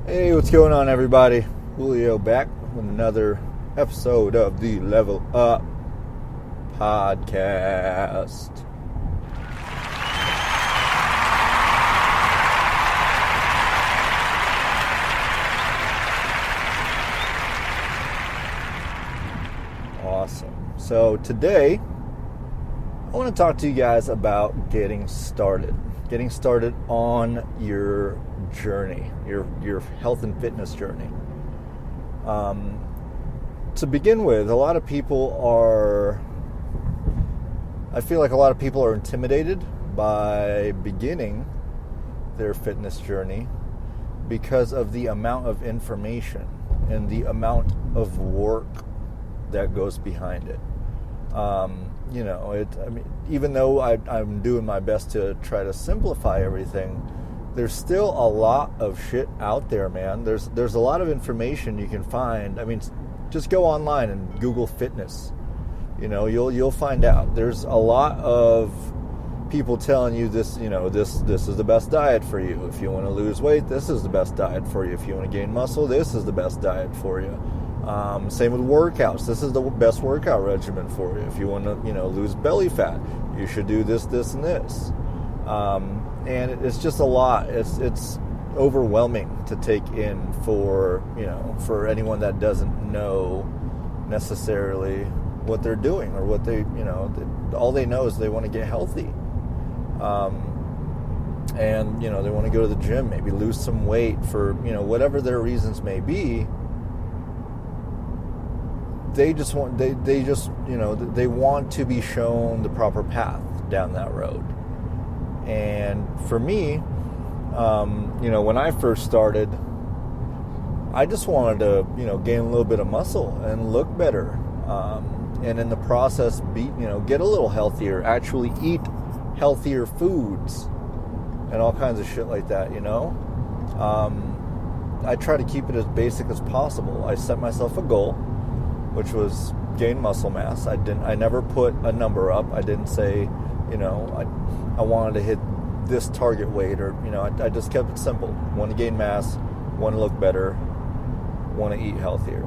Hey, what's going on, everybody? Julio back with another episode of the Level Up podcast. Awesome. So today, I want to talk to you guys about getting started on your journey, your health and fitness journey. To begin with, I feel like a lot of people are intimidated by beginning their fitness journey because of the amount of information and the amount of work that goes behind it. Even though I'm doing my best to try to simplify everything, there's still a lot of shit out there, man. There's a lot of information you can find. I mean, just go online and Google fitness. You'll find out. There's a lot of people telling you this is the best diet for you. If you want to lose weight, this is the best diet for you. If you want to gain muscle, this is the best diet for you. Same with workouts. This is the best workout regimen for you. If you want to, lose belly fat, you should do this, and this. And it's just a lot. It's overwhelming to take in for anyone that doesn't know necessarily what they're doing or what they all they know is they want to get healthy. And they want to go to the gym, maybe lose some weight for whatever their reasons may be. They want to be shown the proper path down that road. And for me, when I first started, I just wanted to, gain a little bit of muscle and look better. And in the process, get a little healthier, actually eat healthier foods and all kinds of shit like that, I try to keep it as basic as possible. I set myself a goal, which was gain muscle mass. I never put a number up. I didn't say, I wanted to hit this target weight, or I just kept it simple. Want to gain mass, want to look better, want to eat healthier.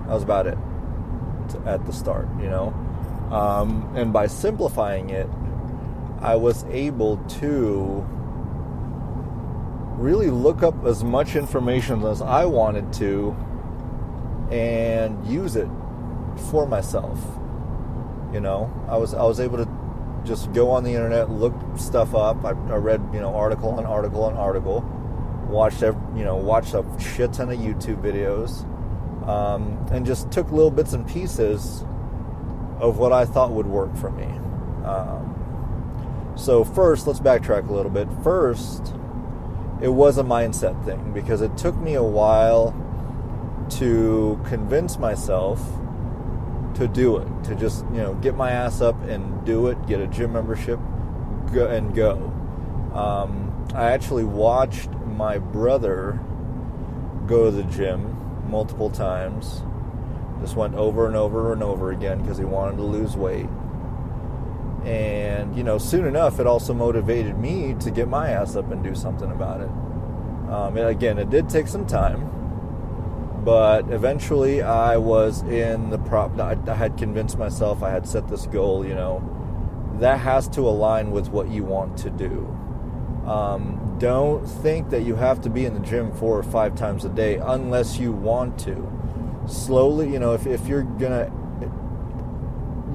That was about it at the start, and by simplifying it, I was able to really look up as much information as I wanted to and use it for myself. I was able to just go on the internet, look stuff up. I read article on article, watched a shit ton of YouTube videos, and just took little bits and pieces of what I thought would work for me. So first, let's backtrack a little bit. First, it was a mindset thing because it took me a while to convince myself to do it, to just get my ass up and do it, get a gym membership, go. I actually watched my brother go to the gym multiple times. Just went over and over and over again because he wanted to lose weight. And soon enough, it also motivated me to get my ass up and do something about it. Again, it did take some time. But eventually I was in I had convinced myself, I had set this goal, that has to align with what you want to do. Don't think that you have to be in the gym 4 or 5 times a day unless you want to. Slowly, if you're gonna,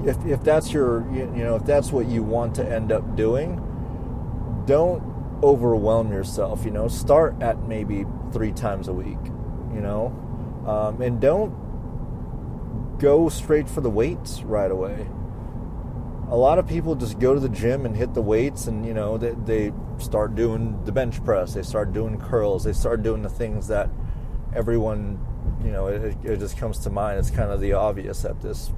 if that's if that's what you want to end up doing, don't overwhelm yourself, start at maybe 3 times a week, and don't go straight for the weights right away. A lot of people just go to the gym and hit the weights, and they start doing the bench press, they start doing curls, they start doing the things that everyone, it just comes to mind. It's kind of the obvious at this,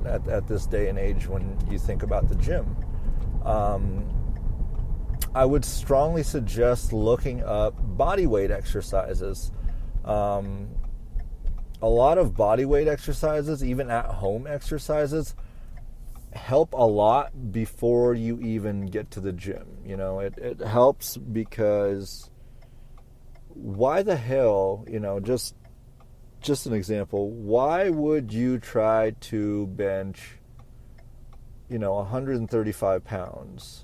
at this day and age when you think about the gym. I would strongly suggest looking up body weight exercises. A lot of body weight exercises, even at home exercises, help a lot before you even get to the gym. It helps because why the hell, just an example, why would you try to bench, 135 pounds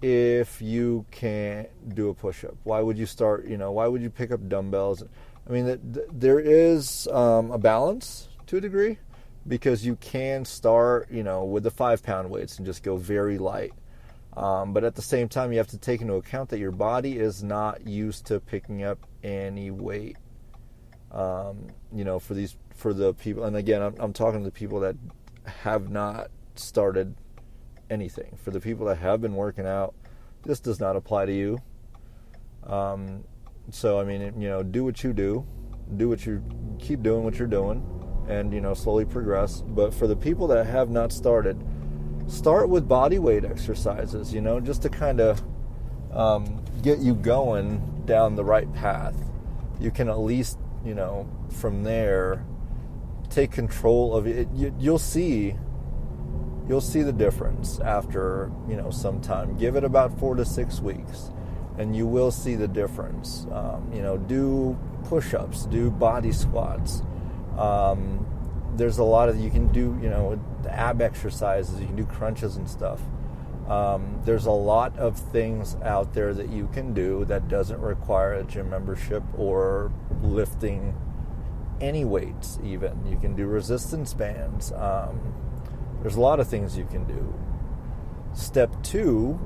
if you can't do a push-up? Why would you start, why would you pick up dumbbells? I mean, there is a balance to a degree, because you can start, with the 5-pound weights and just go very light. But at the same time, you have to take into account that your body is not used to picking up any weight. For the people, and again, I'm talking to the people that have not started anything. For the people that have been working out, this does not apply to you. So I mean, do what you do, keep doing what you're doing, and slowly progress. But for the people that have not started, start with body weight exercises, just to kind of get you going down the right path. You can at least, from there, take control of it. You'll see the difference after, some time. Give it about 4 to 6 weeks, and you will see the difference. Do push-ups, do body squats. There's a lot of, you can do, the ab exercises, you can do crunches and stuff. There's a lot of things out there that you can do that doesn't require a gym membership or lifting any weights even. You can do resistance bands. There's a lot of things you can do. Step 2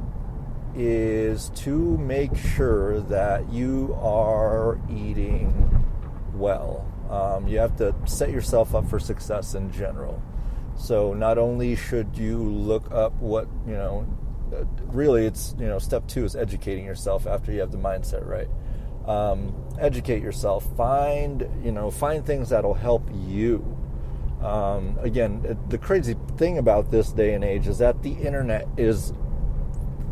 is to make sure that you are eating well. You have to set yourself up for success in general. So not only should you look up what, really it's, step 2 is educating yourself after you have the mindset right. Educate yourself. Find things that'll help you. Again, the crazy thing about this day and age is that the internet is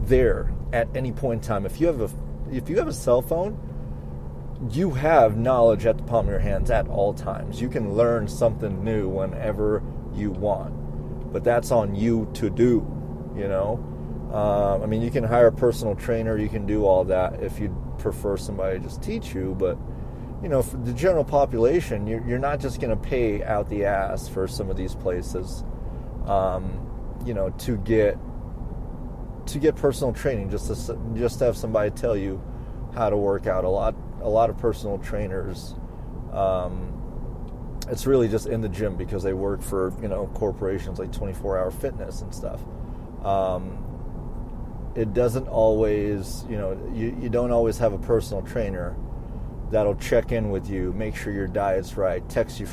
there at any point in time. If you have a cell phone, you have knowledge at the palm of your hands at all times. You can learn something new whenever you want, but that's on you to do. I mean, you can hire a personal trainer, you can do all that if you prefer somebody to just teach you, but for the general population, you're not just going to pay out the ass for some of these places, to get personal training, just to have somebody tell you how to work out. A lot of personal trainers, it's really just in the gym because they work for corporations like 24 Hour Fitness and stuff. It doesn't always, you don't always have a personal trainer that'll check in with you, make sure your diet's right, text you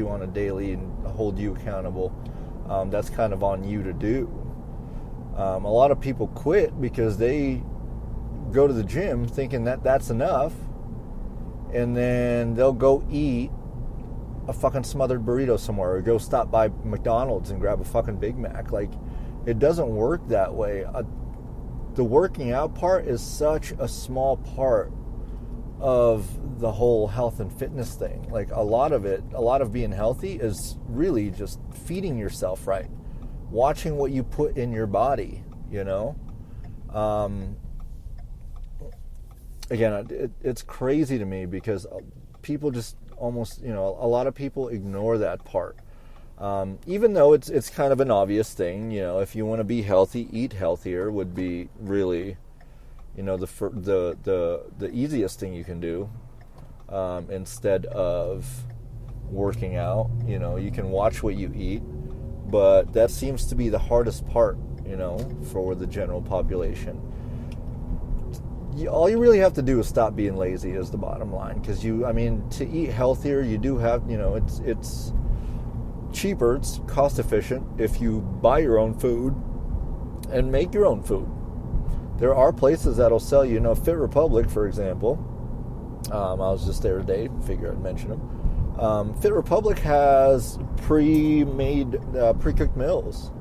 on a daily and hold you accountable. That's kind of on you to do. A lot of people quit because they go to the gym thinking that that's enough, and then they'll go eat a fucking smothered burrito somewhere, or go stop by McDonald's and grab a fucking Big Mac. Like, it doesn't work that way. The working out part is such a small part of the whole health and fitness thing. Like, a lot of being healthy is really just feeding yourself right, watching what you put in your body. Again, it's crazy to me because people just almost, a lot of people ignore that part. Even though it's kind of an obvious thing, if you want to be healthy, eat healthier would be really, the easiest thing you can do, instead of working out. You can watch what you eat, but that seems to be the hardest part, for the general population. All you really have to do is stop being lazy is the bottom line, because to eat healthier, you do have, it's cheaper, it's cost efficient if you buy your own food and make your own food. There are places that'll sell you, Fit Republic, for example. I was just there today, figure I'd mention them. Fit Republic has pre-made, pre-cooked meals.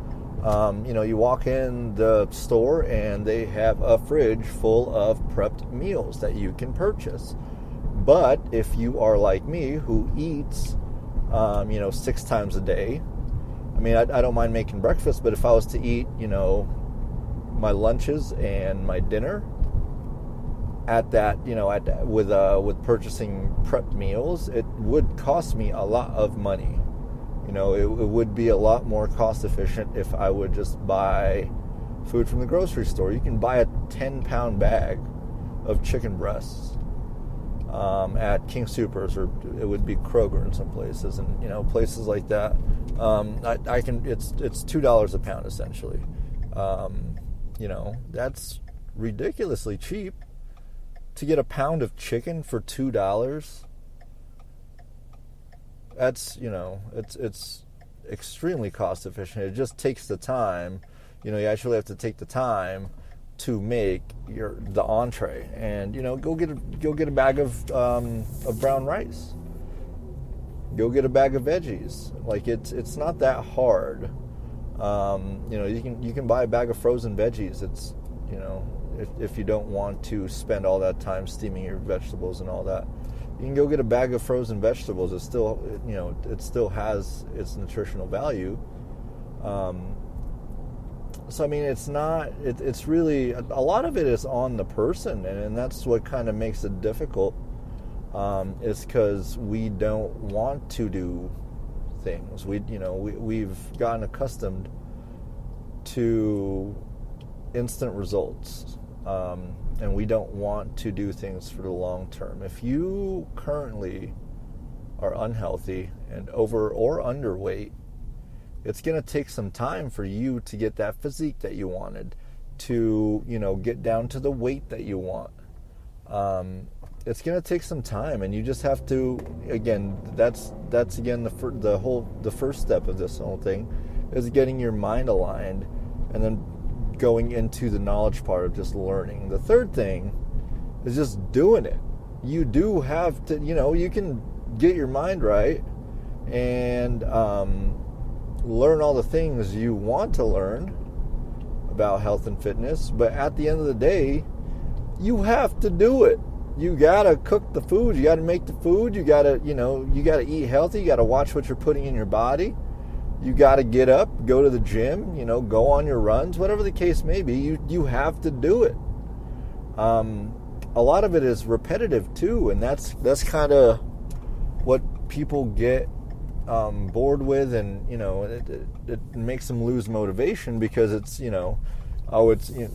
You walk in the store and they have a fridge full of prepped meals that you can purchase. But if you are like me, who eats, 6 times a day, I don't mind making breakfast, but if I was to eat, my lunches and my dinner, at that, with purchasing prep meals, it would cost me a lot of money. It would be a lot more cost efficient if I would just buy food from the grocery store. You can buy a 10-pound bag of chicken breasts at King Supers, or it would be Kroger in some places, and places like that. It's $2 a pound essentially. That's ridiculously cheap. To get a pound of chicken for $2, that's it's extremely cost efficient. It just takes the time. You actually have to take the time to make the entree, and go get a bag of brown rice. Go get a bag of veggies. Like it's not that hard. You can buy a bag of frozen veggies. It's if you don't want to spend all that time steaming your vegetables and all that, you can go get a bag of frozen vegetables. It still has its nutritional value. So I mean, it's really, a lot of it is on the person, and that's what kind of makes it difficult. Is because we don't want to do things. We've gotten accustomed to instant results. And we don't want to do things for the long term. If you currently are unhealthy and over or underweight, it's going to take some time for you to get that physique that you wanted, to get down to the weight that you want. It's going to take some time, and you just have to, again, that's again the first step of this whole thing is getting your mind aligned, and then going into the knowledge part of just learning. The third thing is just doing it. You do have to, you can get your mind right and learn all the things you want to learn about health and fitness, but at the end of the day, you have to do it. You gotta cook the food, you gotta make the food, you gotta eat healthy, you gotta watch what you're putting in your body. You got to get up, go to the gym, go on your runs, whatever the case may be. You have to do it. A lot of it is repetitive too, and that's kind of what people get bored with, and it makes them lose motivation, because it's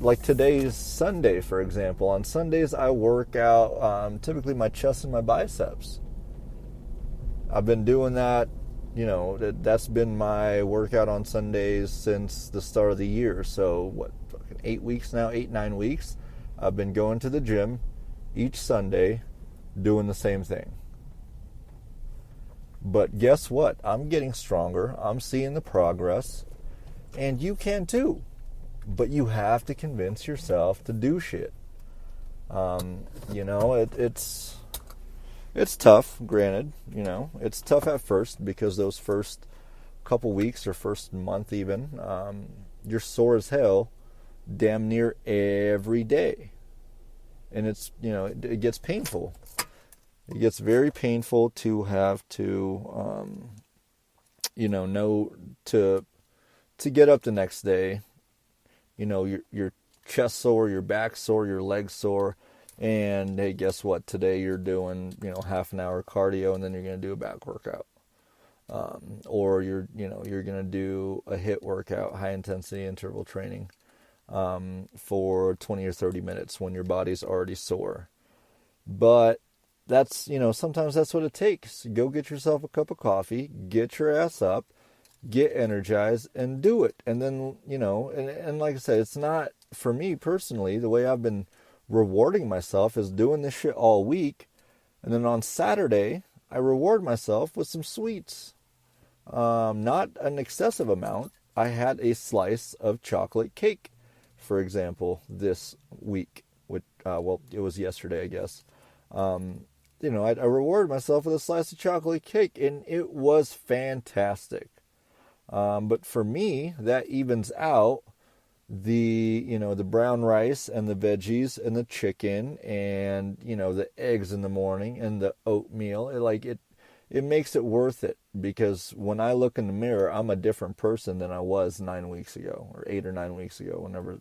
like today's Sunday, for example. On Sundays I work out typically my chest and my biceps. I've been doing that. That's been my workout on Sundays since the start of the year. So 8 weeks now, 8-9 weeks, I've been going to the gym each Sunday doing the same thing. But guess what? I'm getting stronger. I'm seeing the progress, and you can too. But you have to convince yourself to do shit. It's tough, granted. It's tough at first, because those first couple weeks or first month even, you're sore as hell damn near every day. And it's, it gets painful. It gets very painful to have to, know to get up the next day, your chest sore, your back sore, your legs sore. And hey, guess what? Today you're doing, half an hour cardio, and then you're going to do a back workout. Or you're going to do a HIIT workout, high intensity interval training, for 20 or 30 minutes when your body's already sore. But that's, sometimes that's what it takes. Go get yourself a cup of coffee, get your ass up, get energized, and do it. And then, and like I said, it's not, for me personally, the way I've been rewarding myself is doing this shit all week, and then on Saturday I reward myself with some sweets. Not an excessive amount. I had a slice of chocolate cake, for example, this week. Which, it was yesterday, I guess. I rewarded myself with a slice of chocolate cake, and it was fantastic. But for me, that evens out the brown rice and the veggies and the chicken and the eggs in the morning and the oatmeal. It makes it worth it, because when I look in the mirror, I'm a different person than I was 9 weeks ago, or 8 or 9 weeks ago, whenever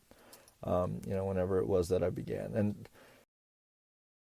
it was that I began. And